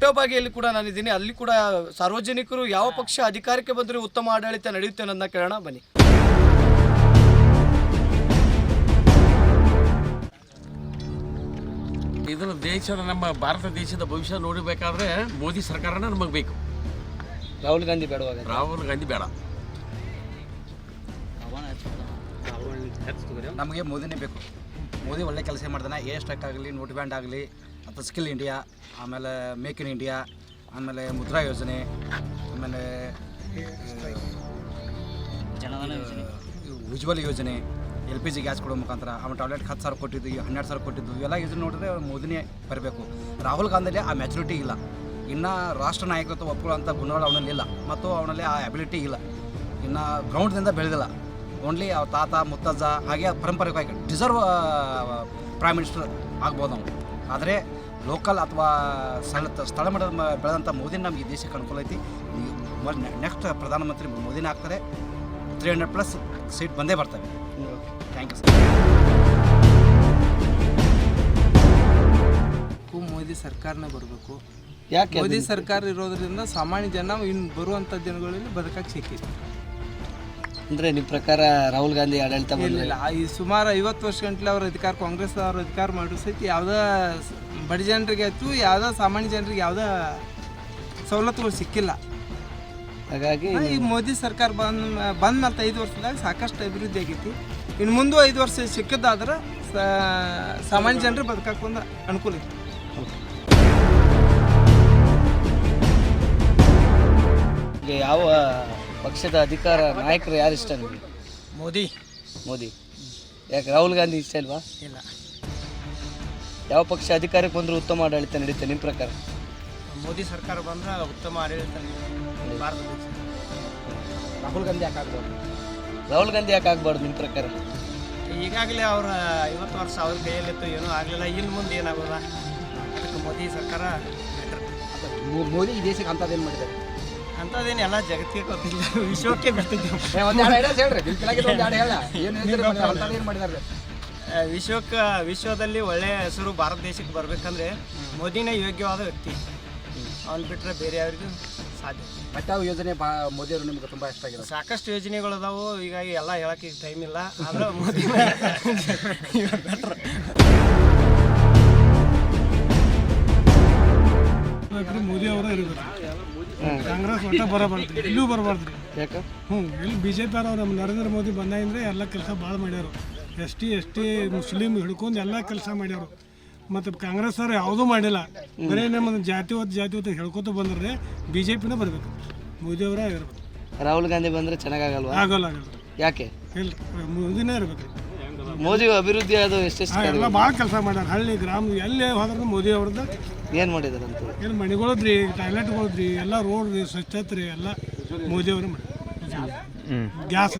ಕೊಟೋಬಾಗಿಯಲ್ಲಿ ಕೂಡ ನಾನಿದ್ದೀನಿ. ಅಲ್ಲಿ ಕೂಡ ಸಾರ್ವಜನಿಕರು ಯಾವ ಪಕ್ಷ ಅಧಿಕಾರಕ್ಕೆ ಬಂದರೂ ಉತ್ತಮ ಆಡಳಿತ ನಡೆಯುತ್ತೆ ಅನ್ನೋದನ್ನ ಕೇಳೋಣ ಬನ್ನಿ. ಇದನ್ನು ದೇಶದ ನಮ್ಮ ಭಾರತ ದೇಶದ ಭವಿಷ್ಯ ನೋಡಬೇಕಾದ್ರೆ ಮೋದಿ ಸರ್ಕಾರನ ನಮಗೆ ಬೇಕು. ರಾಹುಲ್ ಗಾಂಧಿ ಬೇಡವಾಗ? ರಾಹುಲ್ ಗಾಂಧಿ ಬೇಡ. ನಮಗೆ ಮೋದಿನೇ ಬೇಕು. ಮೋದಿ ಒಳ್ಳೆ ಕೆಲಸ ಮಾಡ್ತಾನೆ. ಏರ್ ಸ್ಟ್ರೈಕ್ ಆಗಲಿ, ನೋಟ್ ಬ್ಯಾಂಡ್ ಆಗಲಿ, ಅಥವಾ ಸ್ಕಿಲ್ ಇಂಡಿಯಾ, ಆಮೇಲೆ ಮೇಕ್ ಇನ್ ಇಂಡಿಯಾ, ಆಮೇಲೆ ಮುದ್ರಾ ಯೋಜನೆ, ಆಮೇಲೆ ಉಜ್ವಲ ಯೋಜನೆ, LPG ಗ್ಯಾಸ್ ಕೊಡೋ ಮುಖಾಂತರ, ಆಮೇಲೆ ಟಾಯ್ಲೆಟ್ 10,000 ಕೊಟ್ಟಿದ್ದು, 12,000 ಕೊಟ್ಟಿದ್ದು, ಇವೆಲ್ಲ ಯೋಜನೆ ನೋಡಿದ್ರೆ ಮೋದಿನೇ ಬರಬೇಕು. ರಾಹುಲ್ ಗಾಂಧಿಯಲ್ಲಿ ಆ ಮ್ಯಾಚುರಿಟಿ ಇಲ್ಲ, ಇನ್ನು ರಾಷ್ಟ್ರ ನಾಯಕತ್ವ ಒಪ್ಕೊಳ್ಳೋಂಥ ಗುಣಗಳು ಅವನಲ್ಲಿಲ್ಲ, ಮತ್ತು ಅವನಲ್ಲಿ ಆ ಅಬಿಲಿಟಿ ಇಲ್ಲ, ಇನ್ನು ಗ್ರೌಂಡ್ದಿಂದ ಬೆಳೆದಿಲ್ಲ. ಓನ್ಲಿ ಅವ್ರ ತಾತ ಮುತ್ತಜ್ಜ ಹಾಗೆ ಪರಂಪರೆಗಾಗಿ ಡಿಸರ್ವ್ ಪ್ರೈಮ್ ಮಿನಿಸ್ಟರ್ ಆಗ್ಬೋದು ನಾವು. ಆದರೆ ಲೋಕಲ್ ಅಥವಾ ಸ್ಥಳ ಮಟ್ಟದ ಬೆಳೆದಂಥ ಮೋದಿನ ನಮಗೆ ಈ ದೇಶಕ್ಕೆ ಅನುಕೂಲ ಐತಿ. ನೆಕ್ಸ್ಟ್ ಪ್ರಧಾನಮಂತ್ರಿ ಮೋದಿನೇ ಆಗ್ತಾರೆ. 300+ ಸೀಟ್ ಬಂದೇ ಬರ್ತವೆ. Thank you sir. ಮೋದಿ ಸರ್ಕಾರನೇ ಬರಬೇಕು. ಯಾಕೆ ಮೋದಿ ಸರ್ಕಾರ ಇರೋದ್ರಿಂದ ಸಾಮಾನ್ಯ ಜನ ಇನ್ನು ಬರುವಂಥ ದಿನಗಳಲ್ಲಿ ಬದುಕಕ್ಕೆ ಸಿಕ್ಕಿದೆ. ಅಂದರೆ ನಿಮ್ಮ ಪ್ರಕಾರ ರಾಹುಲ್ ಗಾಂಧಿ ಆಡಳಿತ ಇಲ್ಲ, ಈ ಸುಮಾರು 50 ವರ್ಷ ಗಂಟಲೆ ಅವ್ರ ಅಧಿಕಾರ, ಕಾಂಗ್ರೆಸ್ ಅವ್ರ ಅಧಿಕಾರ ಮಾಡೋ ಸಹಿತ ಯಾವುದೇ ಬಡ ಜನರಿಗೆ ಆಯ್ತು, ಯಾವುದೇ ಸಾಮಾನ್ಯ ಜನರಿಗೆ ಯಾವುದೇ ಸವಲತ್ತುಗಳು ಸಿಕ್ಕಿಲ್ಲ. ಹಾಗಾಗಿ ಈ ಮೋದಿ ಸರ್ಕಾರ ಬಂದ ಮೇಲೆ 5 ವರ್ಷದಾಗ ಸಾಕಷ್ಟು ಅಭಿವೃದ್ಧಿ ಆಗೈತಿ. ಇನ್ನು ಮುಂದೆ 5 ವರ್ಷ ಸಿಕ್ಕಿದ್ದಾದ್ರೆ ಸಾಮಾನ್ಯ ಜನರು ಬದುಕಕ್ಕೆ ಒಂದು ಅನುಕೂಲ ಐತಿ. ಯಾವ ಪಕ್ಷದ ಅಧಿಕಾರ ನಾಯಕರು ಯಾರು ಇಷ್ಟ ನಿಮಗೆ? ಮೋದಿ. ಯಾಕೆ ರಾಹುಲ್ ಗಾಂಧಿ ಇಷ್ಟ ಇಲ್ವಾ? ಇಲ್ಲ. ಯಾವ ಪಕ್ಷ ಅಧಿಕಾರಕ್ಕೆ ಬಂದರೂ ಉತ್ತಮ ಆಡಳಿತ ನಡೀತೆ ನಿಮ್ಮ ಪ್ರಕಾರ? ಮೋದಿ ಸರ್ಕಾರ ಬಂದ್ರೆ ಉತ್ತಮ ಆಡಳಿತ ಭಾರತ ದೇಶ. ರಾಹುಲ್ ಗಾಂಧಿ ಯಾಕೆ ಆಗ್ಬೋದು? ರಾಹುಲ್ ಗಾಂಧಿ ಯಾಕೆ ಆಗ್ಬಾರ್ದು ನಿಮ್ಮ ಪ್ರಕಾರ? ಈಗಾಗಲೇ ಅವ್ರ 50 ವರ್ಷ ಅವ್ರ ಕೈಯಲ್ಲಿತ್ತು, ಏನೂ ಆಗಲಿಲ್ಲ. ಇನ್ನು ಮುಂದೆ ಏನಾಗೋಲ್ಲ. ಅದಕ್ಕೆ ಮೋದಿ ಸರ್ಕಾರ ಬೆಟರ್. ಮೋದಿ ಈ ದೇಶಕ್ಕೆ ಅಂಥದ್ದೇನು ಮಾಡಿದ್ದಾರೆ? ಅಂಥದ್ದೇನು ಎಲ್ಲ ಜಗತ್ತಿಗೆ ಗೊತ್ತಿಲ್ಲ, ವಿಶ್ವಕ್ಕೆ ಗೊತ್ತಿದ್ದೇವೆ. ವಿಶ್ವದಲ್ಲಿ ಒಳ್ಳೆಯ ಹೆಸರು ಭಾರತ ದೇಶಕ್ಕೆ ಬರಬೇಕಂದ್ರೆ ಮೋದಿನೇ ಯೋಗ್ಯವಾದ ವ್ಯಕ್ತಿ. ಅವ್ನು ಬಿಟ್ಟರೆ ಬೇರೆ ಯಾರಿಗೂ ಸಾಧ್ಯ. ಮತ್ತೆ ಯಾವ ಯೋಜನೆ ಮೋದಿಯವರು ನಿಮ್ಗೆ ತುಂಬ ಇಷ್ಟ ಆಗಿದೆ? ಸಾಕಷ್ಟು ಯೋಜನೆಗಳು ಅದಾವು, ಹೀಗಾಗಿ ಎಲ್ಲ ಹೇಳೋಕ್ಕೆ ಟೈಮ್ ಇಲ್ಲ. ಆದ್ರೆ ಮೋದಿ ಬೆಟ್ರ್. ಮೋದಿ ಅವರ ಇರಬೇಕು. ಕಾಂಗ್ರೆಸ್ ಒಟ್ಟ ಬರಬಾರ್ದು, ಇಲ್ಲೂ ಬರಬಾರ್ದು. ಯಾಕೆ? ಇಲ್ಲಿ BJP ಅವ್ರು ನಮ್ಮ ನರೇಂದ್ರ ಮೋದಿ ಬಂದಾಗಿಂದ್ರೆ ಎಲ್ಲ ಕೆಲಸ ಭಾಳ ಮಾಡ್ಯಾರು. ST ಮುಸ್ಲಿಮ್ ಹಿಡ್ಕೊಂಡು ಎಲ್ಲ ಕೆಲಸ ಮಾಡ್ಯಾರು. ಮತ್ತು ಕಾಂಗ್ರೆಸ್ ಅವ್ರು ಯಾವುದೂ ಮಾಡಿಲ್ಲ. ಬರೀ ನಮ್ಮ ಜಾತಿ ಹೊತ್ತು ಹೇಳ್ಕೊತ ಬಂದ್ರೆ BJPನೇ ಬರಬೇಕು. ಮೋದಿ ಅವರ ಇರಬೇಕು. ರಾಹುಲ್ ಗಾಂಧಿ ಬಂದರೆ ಚೆನ್ನಾಗಲ್ವಾ? ಆಗಲ್ಲ. ಯಾಕೆ? ಇಲ್ಲ, ಮೋದಿನೇ ಇರಬೇಕು. ಮೋದಿ ಅಭಿವೃದ್ಧಿ ಅದು ಎಷ್ಟೆಷ್ಟು ಎಲ್ಲ ಭಾಳ ಕೆಲಸ ಮಾಡ್ಯಾರ. ಹಳ್ಳಿ ಗ್ರಾಮ ಎಲ್ಲೇ ಹೋದ್ರೂ ಮೋದಿ ಅವ್ರದ್ದು ಏನು ಮಾಡಿದಾರೆ ಅಂತ? ಏನು ಮನೆಗಳದ್ರಿ, ಟಾಯ್ಲೆಟ್ಗಳದ್ರಿ, ಎಲ್ಲ ರೋಡ್ ರೀ, ಸ್ವಚ್ಛತೆ ರೀ, ಎಲ್ಲ ಮೋದಿ ಅವರು ಮಾಡಿ. ಗ್ಯಾಸ್